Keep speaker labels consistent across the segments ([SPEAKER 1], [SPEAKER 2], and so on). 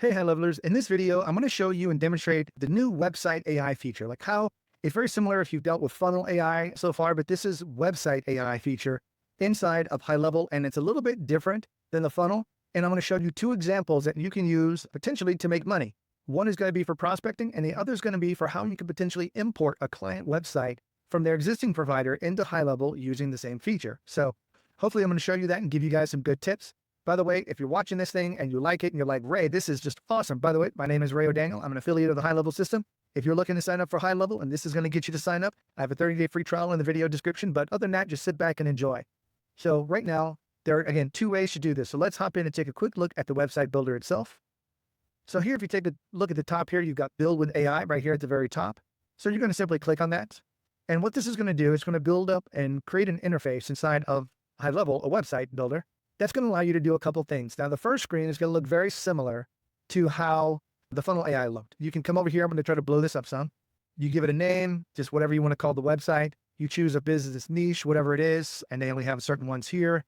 [SPEAKER 1] Hey, high levelers. In this video, I'm going to show you and demonstrate the new website AI feature, like how it's very similar if you've dealt with funnel AI so far, but this is website AI feature inside of Highlevel, and it's a little bit different than the funnel. And I'm going to show you two examples that you can use potentially to make money. One is going to be for prospecting, and the other is going to be for how you can potentially import a client website from their existing provider into Highlevel using the same feature. So hopefully I'm going to show you that and give you guys some good tips. By the way, if you're watching this thing and you like it and you're like, Ray, this is just awesome. By the way, my name is Ray O'Daniel. I'm an affiliate of the Highlevel system. If you're looking to sign up for Highlevel and this is going to get you to sign up, I have a 30-day free trial in the video description. But other than that, just sit back and enjoy. So right now, there are, again, two ways to do this. So let's hop in and take a quick look at the website builder itself. So here, if you take a look at the top here, you've got Build with AI right here at the very top. So you're going to simply click on that. And what this is going to do is going to build up and create an interface inside of Highlevel, a website builder. That's going to allow you to do a couple things. Now, the first screen is going to look very similar to how the funnel AI looked. You can come over here. I'm going to try to blow this up some. You give it a name, just whatever you want to call the website. You choose a business niche, whatever it is, and they only have certain ones here.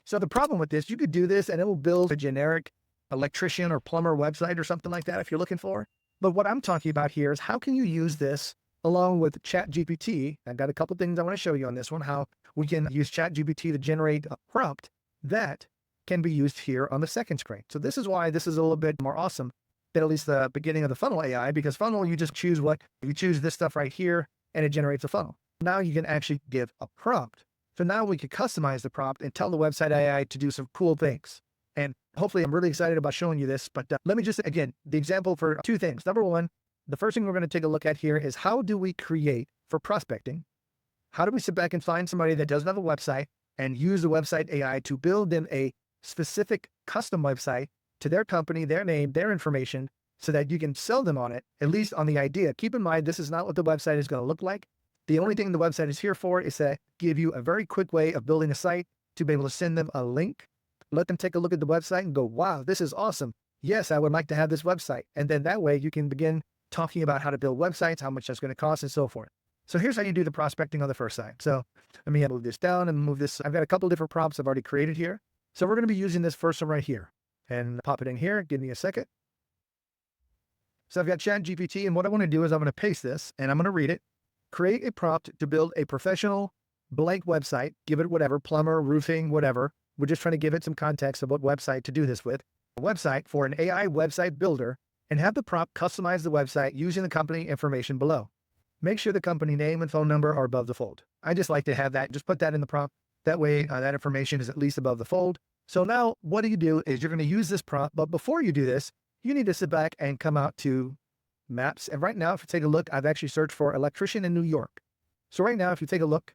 [SPEAKER 1] So the problem with this, you could do this and it will build a generic electrician or plumber website or something like that if you're looking for. But what I'm talking about here is how can you use this along with ChatGPT? I've got a couple things I want to show you on this one, how we can use ChatGPT to generate a prompt that can be used here on the second screen. So this is why this is a little bit more awesome than at least the beginning of the funnel AI, because funnel, you just choose you choose this stuff right here and it generates a funnel. Now you can actually give a prompt. So now we can customize the prompt and tell the website AI to do some cool things. And hopefully I'm really excited about showing you this, but let me just, again, the example for two things. Number one, the first thing we're going to take a look at here is how do we create for prospecting? How do we sit back and find somebody that doesn't have a website and use the website AI to build them a specific custom website to their company, their name, their information, so that you can sell them on it, at least on the idea. Keep in mind, this is not what the website is going to look like. The only thing the website is here for is to give you a very quick way of building a site to be able to send them a link, let them take a look at the website and go, wow, this is awesome. Yes, I would like to have this website. And then that way you can begin talking about how to build websites, how much that's going to cost and so forth. So here's how you do the prospecting on the first side. So let me move this down and move this. I've got a couple different prompts I've already created here. So we're going to be using this first one right here and pop it in here. Give me a second. So I've got ChatGPT, and what I want to do is I'm going to paste this and I'm going to read it. Create a prompt to build a professional blank website. Give it whatever, plumber, roofing, whatever. We're just trying to give it some context of what website to do this with. A website for an AI website builder, and have the prompt customize the website using the company information below. Make sure the company name and phone number are above the fold. I just like to have that, just put that in the prompt. That way that information is at least above the fold. So now what do you do is you're going to use this prompt, but before you do this, you need to sit back and come out to maps. And right now, if you take a look, I've actually searched for electrician in New York. So right now, if you take a look,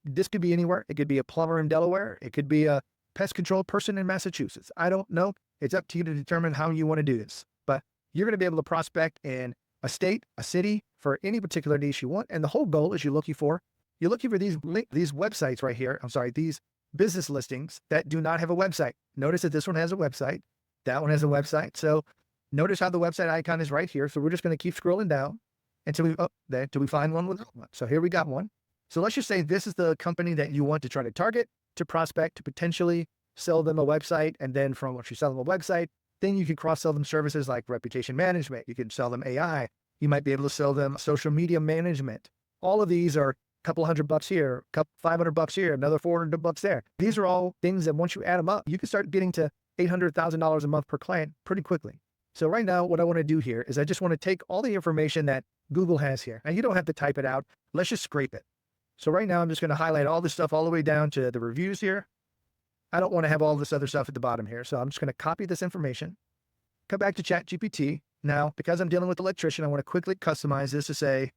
[SPEAKER 1] this could be anywhere. It could be a plumber in Delaware. It could be a pest control person in Massachusetts. I don't know. It's up to you to determine how you want to do this, but you're going to be able to prospect in a state, a city, for any particular niche you want. And the whole goal is you're looking for these websites right here. I'm sorry, these business listings that do not have a website. Notice that this one has a website. That one has a website. So notice how the website icon is right here. So we're just going to keep scrolling down until we find one with one. So here we got one. So let's just say this is the company that you want to try to target, to prospect, to potentially sell them a website. And then from what you sell them a website, then you can cross-sell them services like reputation management. You can sell them AI. You might be able to sell them social media management. All of these are a couple $100 here, couple $500 here, another $400 there. These are all things that once you add them up, you can start getting to $800,000 a month per client pretty quickly. So right now, what I want to do here is I just want to take all the information that Google has here. Now you don't have to type it out. Let's just scrape it. So right now I'm just going to highlight all this stuff all the way down to the reviews here. I don't want to have all this other stuff at the bottom here. So I'm just going to copy this information, come back to ChatGPT. Now, because I'm dealing with electrician, I want to quickly customize this to say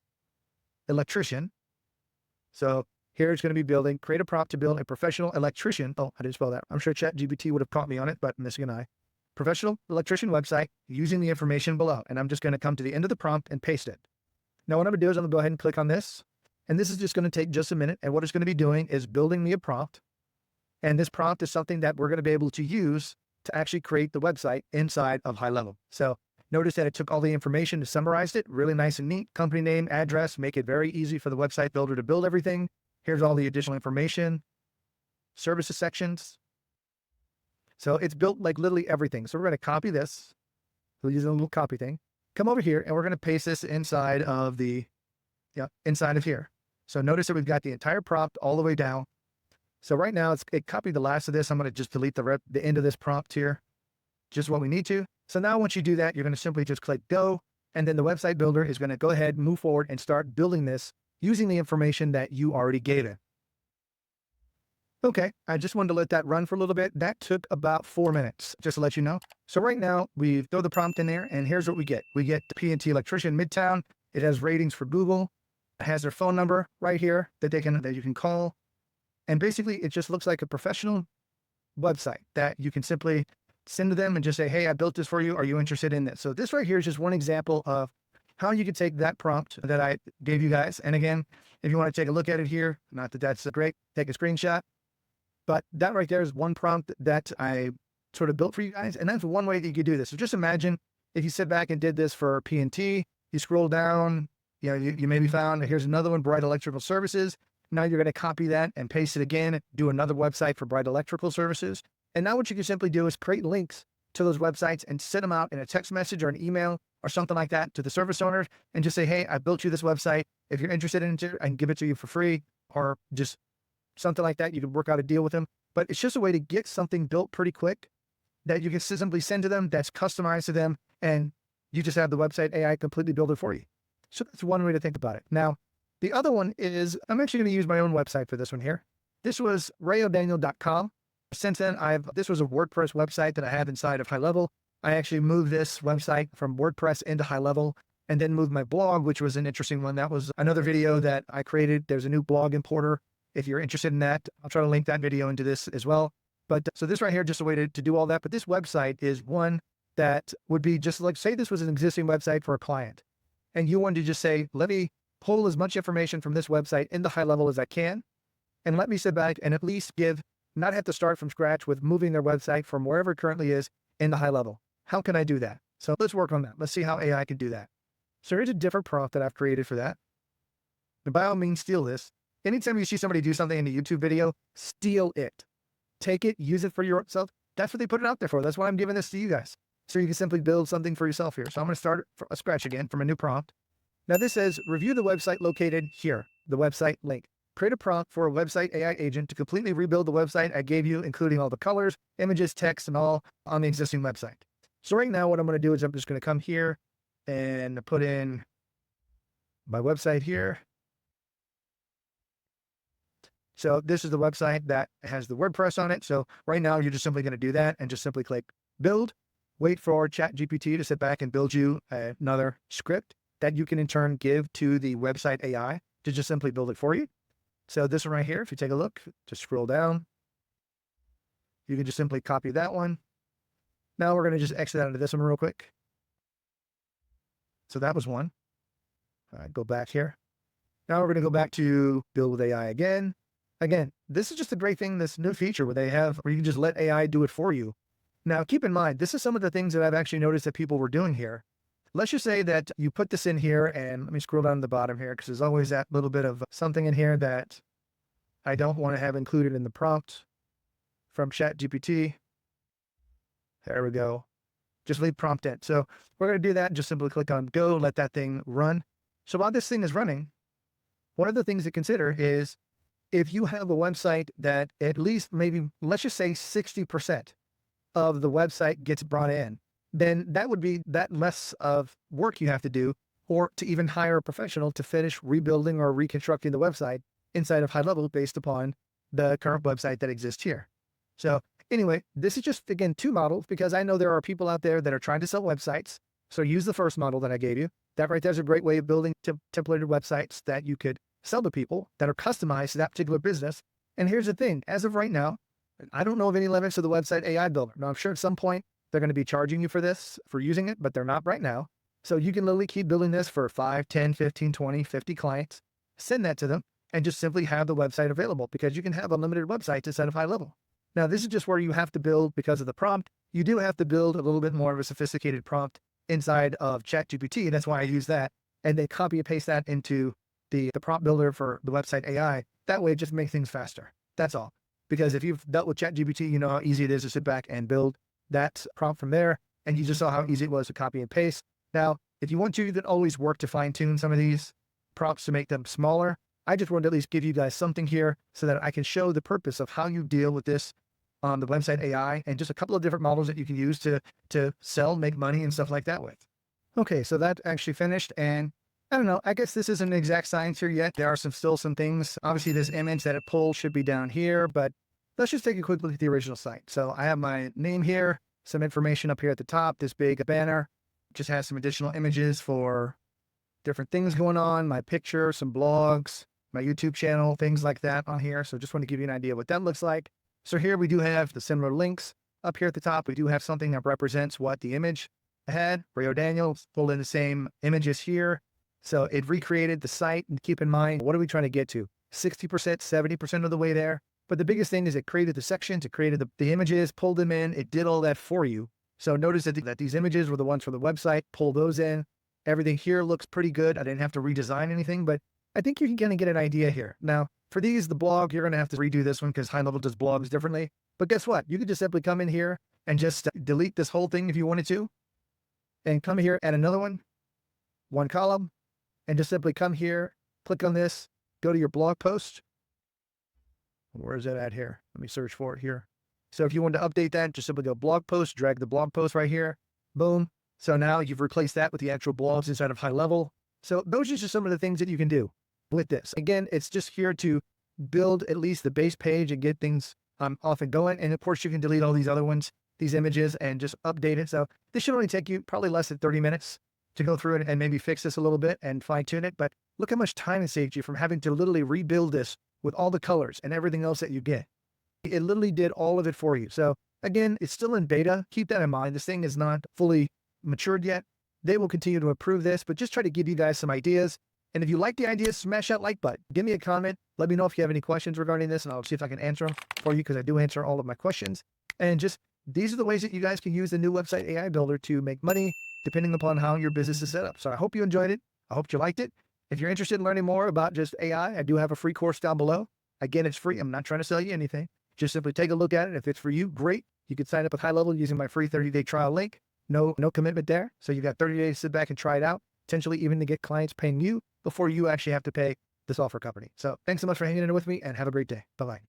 [SPEAKER 1] electrician. So here it's going to be create a prompt to build a professional electrician. Oh, I didn't spell that. I'm sure ChatGPT would have caught me on it, but missing an I. Professional electrician website using the information below. And I'm just going to come to the end of the prompt and paste it. Now, what I'm going to do is I'm going to go ahead and click on this. And this is just going to take just a minute. And what it's going to be doing is building me a prompt. And this prompt is something that we're going to be able to use to actually create the website inside of Highlevel. So notice that it took all the information to summarize it, really nice and neat. Company name, address, make it very easy for the website builder to build everything. Here's all the additional information, services sections. So it's built like literally everything. So we're going to copy this we'll use a little copy thing. Come over here and we're going to paste this inside of inside of here. So notice that we've got the entire prompt all the way down. So right now it copied the last of this. I'm going to just delete the end of this prompt here, just what we need to. So now once you do that, you're going to simply just click go. And then the website builder is going to go ahead, move forward and start building this using the information that you already gave it. Okay, I just wanted to let that run for a little bit. That took about 4 minutes, just to let you know. So right now we throw the prompt in there and here's what we get. We get the P&T electrician Midtown. It has ratings for Google. It has their phone number right here that you can call. And basically it just looks like a professional website that you can simply send to them and just say, hey, I built this for you. Are you interested in this? So this right here is just one example of how you can take that prompt that I gave you guys. And again, if you want to take a look at it here, not that that's great, take a screenshot. But that right there is one prompt that I sort of built for you guys. And that's one way that you could do this. So just imagine if you sit back and did this for P&T, you scroll down, you maybe found, here's another one, Bright Electrical Services. Now you're going to copy that and paste it again, do another website for Bright Electrical Services. And now what you can simply do is create links to those websites and send them out in a text message or an email or something like that to the service owners and just say, hey, I built you this website. If you're interested in it, I can give it to you for free or just something like that. You can work out a deal with them. But it's just a way to get something built pretty quick that you can simply send to them that's customized to them. And you just have the website AI completely build it for you. So that's one way to think about it. Now, the other one is, I'm actually going to use my own website for this one here. This was rayodaniel.com. Since then, this was a WordPress website that I have inside of Highlevel. I actually moved this website from WordPress into Highlevel and then moved my blog, which was an interesting one. That was another video that I created. There's a new blog importer. If you're interested in that, I'll try to link that video into this as well. But so this right here, just a way to do all that. But this website is one that would be just like, say this was an existing website for a client and you wanted to just say, let me pull as much information from this website into Highlevel as I can. And let me sit back and at least not have to start from scratch with moving their website from wherever it currently is into Highlevel. How can I do that? So let's work on that. Let's see how AI can do that. So here's a different prompt that I've created for that. And by all means, steal this. Anytime you see somebody do something in a YouTube video, steal it. Take it, use it for yourself. That's what they put it out there for. That's why I'm giving this to you guys. So you can simply build something for yourself here. So I'm going to start from scratch again from a new prompt. Now this says, review the website located here, the website link. Create a prompt for a website AI agent to completely rebuild the website I gave you, including all the colors, images, text, and all on the existing website. So right now what I'm going to do is I'm just going to come here and put in my website here. So this is the website that has the WordPress on it. So right now you're just simply going to do that and just simply click build, wait for ChatGPT to sit back and build you another script that you can in turn give to the website AI to just simply build it for you. So this one right here, if you take a look, just scroll down, you can just simply copy that one. Now we're going to just exit out of this one real quick. So that was one. All right, go back here. Now we're going to go back to build with AI again. Again, this is just a great thing, this new feature where you can just let AI do it for you. Now, keep in mind, this is some of the things that I've actually noticed that people were doing here. Let's just say that you put this in here and let me scroll down to the bottom here because there's always that little bit of something in here that I don't want to have included in the prompt from ChatGPT. There we go. Just leave prompt in. So we're going to do that and just simply click on go, let that thing run. So while this thing is running, one of the things to consider is if you have a website that at least maybe, let's just say 60% of the website gets brought in, then that would be that less of work you have to do or to even hire a professional to finish rebuilding or reconstructing the website inside of Highlevel based upon the current website that exists here. So anyway, this is just, again, two models because I know there are people out there that are trying to sell websites. So use the first model that I gave you. That right there is a great way of building templated websites that you could sell to people that are customized to that particular business. And here's the thing, as of right now, I don't know of any limits to the website AI builder. Now I'm sure at some point they're going to be charging you for this, for using it, but they're not right now. So you can literally keep building this for 5, 10, 15, 20, 50 clients, send that to them and just simply have the website available because you can have unlimited websites instead of Highlevel. Now this is just where you have to build because of the prompt. You do have to build a little bit more of a sophisticated prompt inside of ChatGPT. That's why I use that. And then copy and paste that into the prompt builder for the website AI. That way it just makes things faster. That's all. Because if you've dealt with ChatGPT, you know how easy it is to sit back and build that prompt from there And you just saw how easy it was to copy and paste. Now, if you want to, you can always work to fine tune some of these prompts to make them smaller. I just wanted to at least give you guys something here so that I can show the purpose of how you deal with this on the website AI and just a couple of different models that you can use to sell, make money and stuff like that with. Okay, so that actually finished, and I don't know, I guess this isn't an exact science here yet. There are still some things. Obviously this image that it pulled should be down here, but let's just take a quick look at the original site. So I have my name here, some information up here at the top, this big banner, just has some additional images for different things going on, my picture, some blogs, my YouTube channel, things like that on here. So just want to give you an idea what that looks like. So here we do have the similar links up here at the top. We do have something that represents what the image had. Rayo Daniels pulled in the same images here. So it recreated the site, and keep in mind, what are we trying to get to? 60%, 70% of the way there. But the biggest thing is it created the sections, it created the images, pulled them in, it did all that for you. So notice that these images were the ones for the website, pull those in. Everything here looks pretty good. I didn't have to redesign anything, but I think you can kind of get an idea here. Now, for these, the blog, you're going to have to redo this one because Highlevel does blogs differently. But guess what? You could just simply come in here and just delete this whole thing if you wanted to. And come here, add another one column, and just simply come here, click on this, go to your blog post. Where is that at here? Let me search for it here. So if you want to update that, just simply go blog post, drag the blog post right here, boom. So now you've replaced that with the actual blogs inside of Highlevel. So those are just some of the things that you can do with this. Again, it's just here to build at least the base page and get things off and going. And of course you can delete all these other ones, these images, and just update it. So this should only take you probably less than 30 minutes to go through it and maybe fix this a little bit and fine tune it. But look how much time it saved you from having to literally rebuild this with all the colors and everything else that you get. It literally did all of it for you. So again, it's still in beta. Keep that in mind. This thing is not fully matured yet. They will continue to improve this, but just try to give you guys some ideas. And if you like the ideas, smash that like button. Give me a comment. Let me know if you have any questions regarding this, and I'll see if I can answer them for you, because I do answer all of my questions. And just, these are the ways that you guys can use the new website AI builder to make money, depending upon how your business is set up. So I hope you enjoyed it. I hope you liked it. If you're interested in learning more about just AI, I do have a free course down below. Again, it's free. I'm not trying to sell you anything. Just simply take a look at it. If it's for you, great. You can sign up with Highlevel using my free 30-day trial link. No commitment there. So you've got 30 days to sit back and try it out, potentially even to get clients paying you before you actually have to pay the software company. So thanks so much for hanging in there with me, and have a great day. Bye-bye.